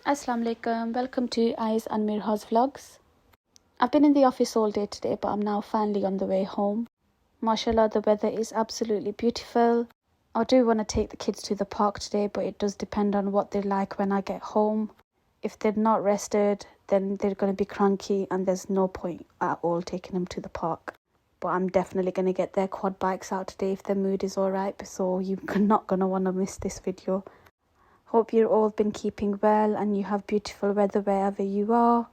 Assalamu alaikum, welcome to Ayiz and Mirha's vlogs. I've been in the office all day today, but I'm now finally on the way home. Mashallah, the weather is absolutely beautiful. I do want to take the kids to the park today, but it does depend on what they're like when I get home. If they're not rested, then they're going to be cranky and there's no point at all taking them to the park. But I'm definitely going to get their quad bikes out today if their mood is alright, so you're not going to want to miss this video. Hope you've all been keeping well and you have beautiful weather wherever you are.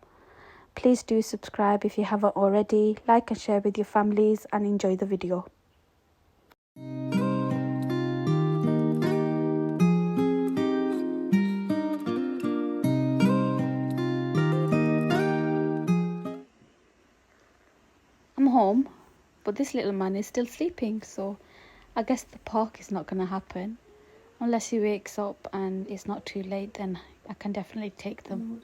Please do subscribe if you haven't already, like and share with your families, and enjoy the video. I'm home, but this little man is still sleeping, so I guess the park is not going to happen. Unless he wakes up and it's not too late, then I can definitely take them.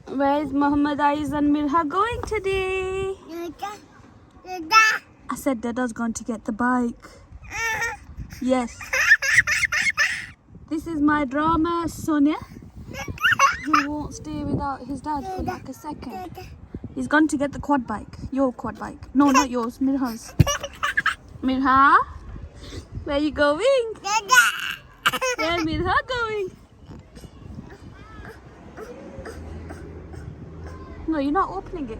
Where is Muhammad, Ayiz and Mirha going today? I said Dada's going to get the bike. Yes. This is my drama, Sonia, who won't stay without his dad for like a second. He's going to get the quad bike. Your quad bike. No, not yours, Mirha's. Mirha? Where are you going? Where is Mirha going? No, you're not opening it.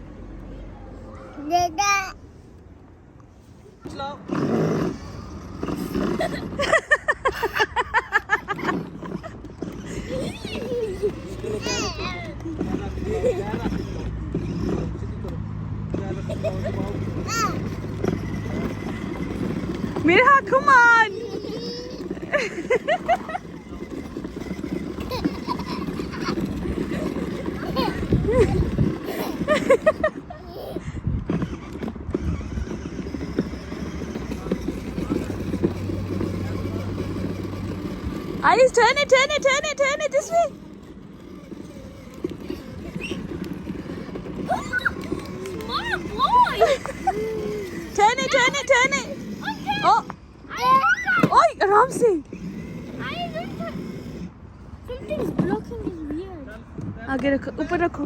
Slow. Mirha, come on! Ayiz, turn it this way. Smart boy! Turn it. Okay. Oh! Oi, Ramsey! Something's blocking his weird. आगे रखो, ऊपर रखो.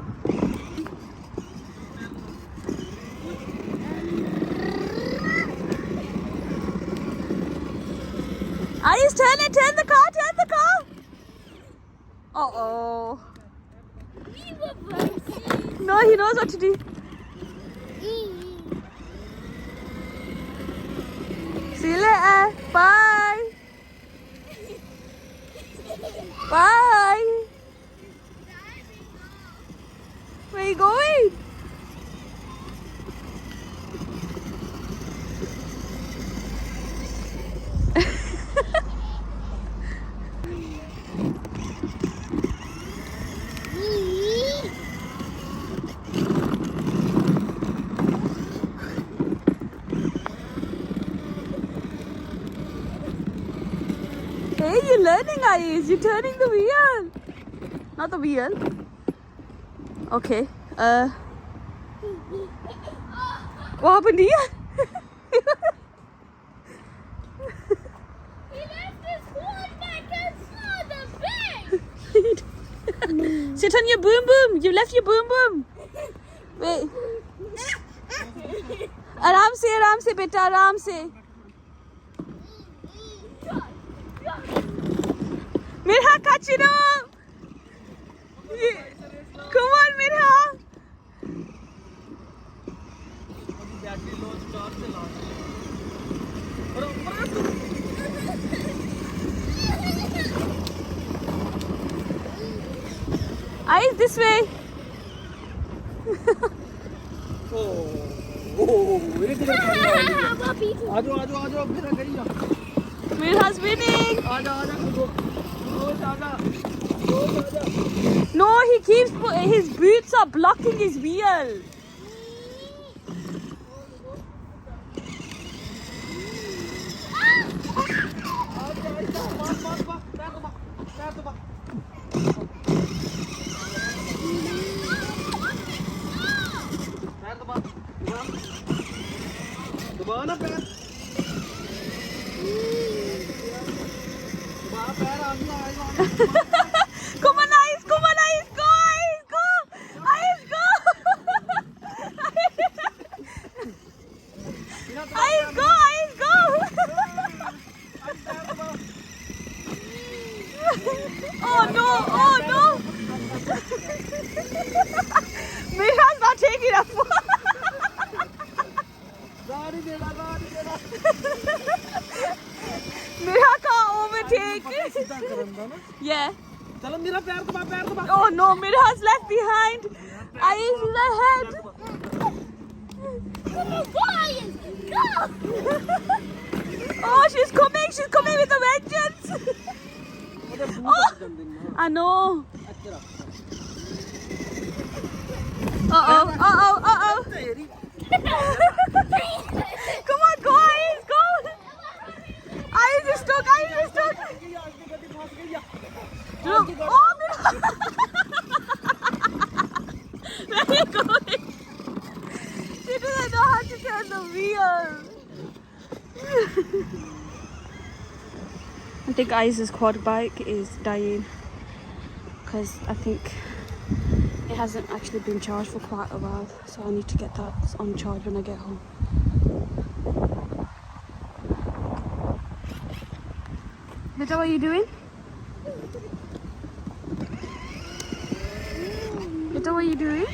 Ayiz, turn the car. Uh-oh. No, he knows what to do. See you later. Bye. Bye. Where are you going? Hey, you're learning, Ayiz. You're turning the wheel. Not the wheel. Okay. What happened here? He left his quad bike and saw the bag. Sit on your boom. You left your boom. Wait. आराम से बेटा, आराम से. Mirha, catch it up. Come on, Mirha. Ayiz, this way. Mirha's winning. No, he keeps his boots are blocking his wheel. पैर आ गया Come on, Ayiz, go, Ayiz, go! Ayiz, go! Ayiz, go! Oh no! Mirha's not taking it. Mirha can't overtake. Yeah. Oh no, Mirha's left behind. Ayiz is ahead. Come on, go, Ayiz. Go. Oh, she's coming with a vengeance. Oh, I know. Uh-oh. Come on, go, Ayiz, go. Ayiz is stuck. Look. Oh, Mirha. Where are you going? She doesn't know how to turn the wheel. I think Ayiz's quad bike is dying because I think it hasn't actually been charged for quite a while, so I need to get that on charge when I get home. Mirha, what are you doing? Mirha, what are you doing?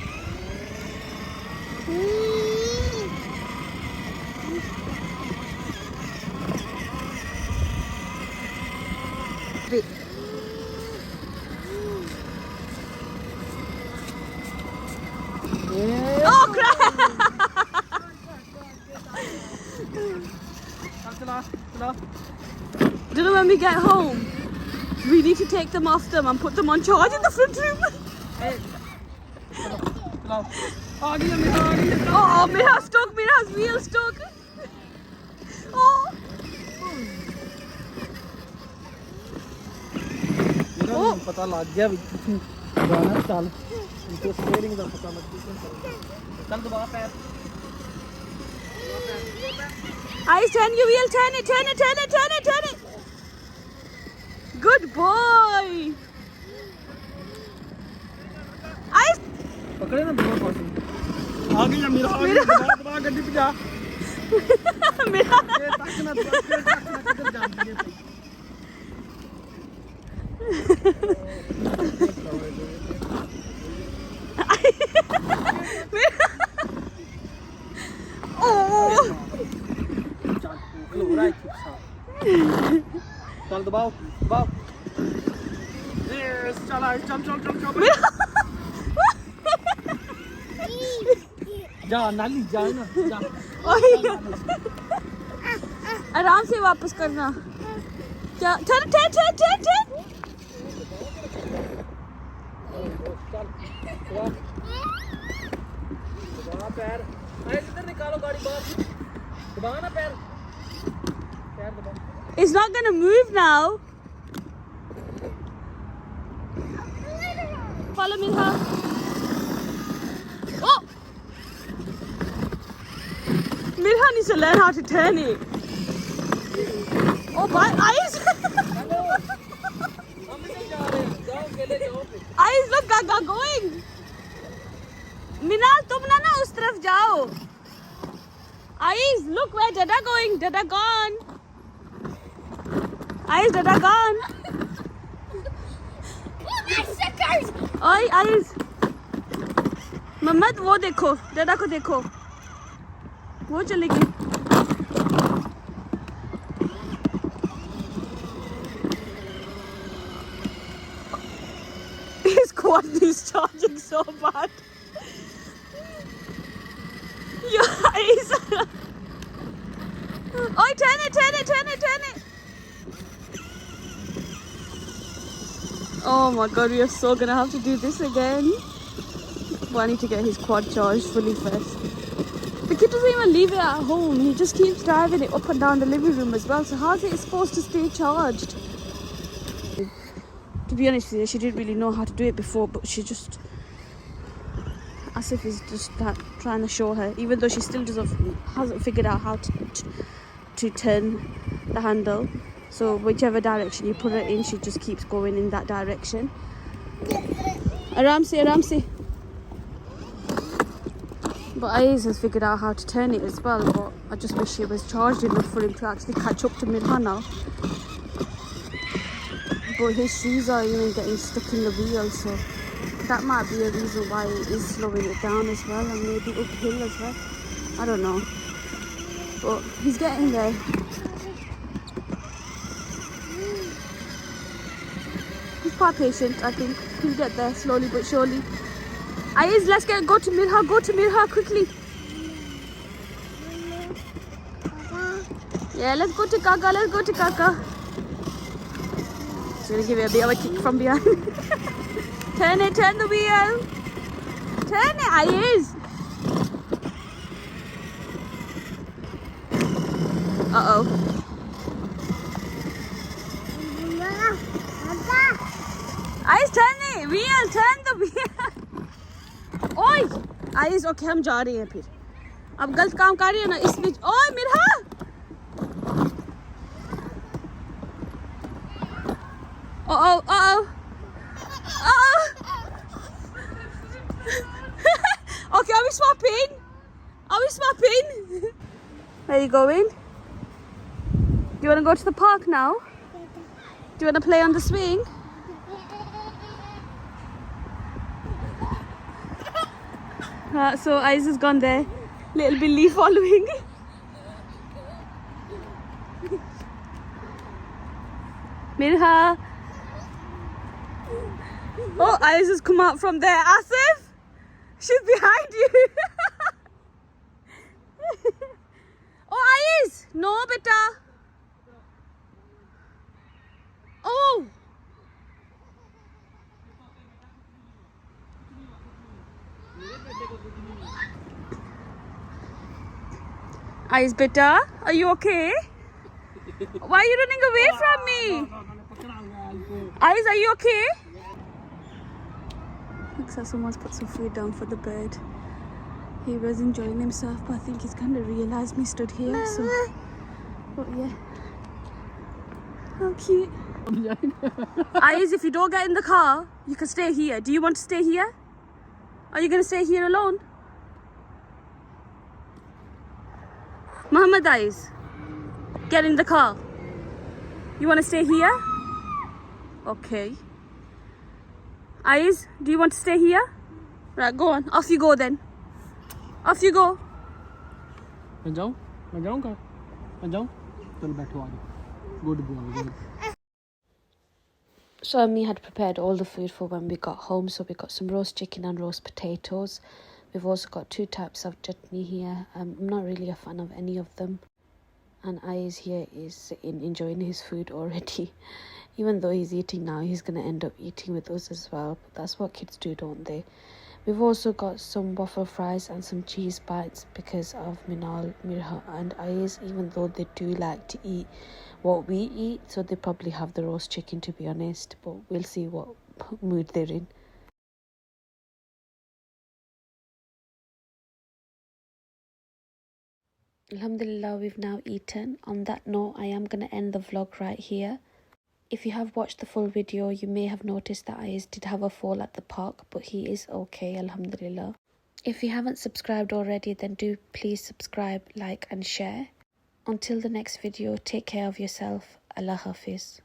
Wait. Oh crap! Do you know when we get home, we need to take them off them and put them on charge in the front room. Oh, Mirha's stuck. Mirha's wheel stuck. Oh. Oh, पता लग गया गाना चल इनको steering का पता लग गया चल दबा पैर Ayiz, turn your wheel, turn it. Good boy. Ayiz. पकड़े ना दोनों पास आ गई मेरा दबा गड्डी पे जा Mirha. ये तक ना किधर जाती है Oh. चल दबाओ यस चल जा नाली जा ना जा आराम से वापस करना क्या ठहर दबा पैर इधर निकालो गाड़ी बाहर दबा ना पैर दबा It's not gonna move now. Follow Mirha. Oh! Mirha needs to learn how to turn it. Oh, bye, Ayiz. Ayiz, look, Gaga going. Minal, tum na us taraf jao. Ayiz, look where Dada going. Dada gone. Ayiz, Dada gone. Oh, my suckers! Oi, Ayiz. मम्मद वो देखो दादा को देखो वो चली गई his quad is charging so bad. Your eyes. Oh, turn it. Oh my god, we are so gonna have to do this again. Well, I need to get his quad charged fully first. The kid doesn't even leave it at home. He just keeps driving it up and down the living room as well. So how's it supposed to stay charged? To be honest with you, she didn't really know how to do it before, but she just, as if he's just trying to show her, even though she still hasn't figured out how to turn the handle. So whichever direction you put her in, she just keeps going in that direction. Aram se. But Ayiz has figured out how to turn it as well, but I just wish it was charged enough for him to actually catch up to Mirha now. But his shoes are even getting stuck in the wheel, so that might be a reason why it is slowing it down as well, and maybe uphill as well. I don't know. But he's getting there. He's quite patient, I think. He'll get there slowly but surely. Ayiz, let's go to Mirha. Go to Mirha quickly. Yeah, let's go to Kaka. Let's go to Kaka. She's gonna give you a bit of a kick from behind. Turn the wheel. Turn it, Ayiz. Uh-oh. Ayiz, turn it. Wheel, turn the wheel. ओए eyes okay हम जा रहे हैं फिर अब गलत काम कर रही है ना इस बीच ओए Mirha okay are we swapping where are you going? Do you want to go to the park now? Do you want to play on the swing? So Ayiz has gone there. Little Billy following. Mirha. Oh, Ayiz has come out from there. Asif, she's behind you. Oh, Ayiz. No, beta. Oh. Ayiz, beta, are you okay? Why are you running away from me? Ayiz, are you okay? Looks like someone's put some food down for the bird. He was enjoying himself, but I think he's kind of realised me stood here, so... But yeah. How cute. Ayiz, if you don't get in the car, you can stay here. Do you want to stay here? Are you going to stay here alone? Muhammad Ayiz, get in the car. You want to stay here? Okay. Ayiz, do you want to stay here? Right, go on. Off you go then. Off you go. मैं जाऊँगा चलो बैठो आगे good boy So Ammi had prepared all the food for when we got home. So we got some roast chicken and roast potatoes. We've also got 2 types of chutney here. I'm not really a fan of any of them. And Ayiz here is enjoying his food already. Even though he's eating now, he's going to end up eating with us as well. But that's what kids do, don't they? We've also got some waffle fries and some cheese bites because of Minal, Mirha and Ayiz, even though they do like to eat what we eat. So they probably have the roast chicken, to be honest. But we'll see what mood they're in. Alhamdulillah, we've now eaten. On that note, I am going to end the vlog right here. If you have watched the full video, you may have noticed that Ayiz did have a fall at the park, but he is okay, alhamdulillah. If you haven't subscribed already, then do please subscribe, like and share. Until the next video, take care of yourself. Allah Hafiz.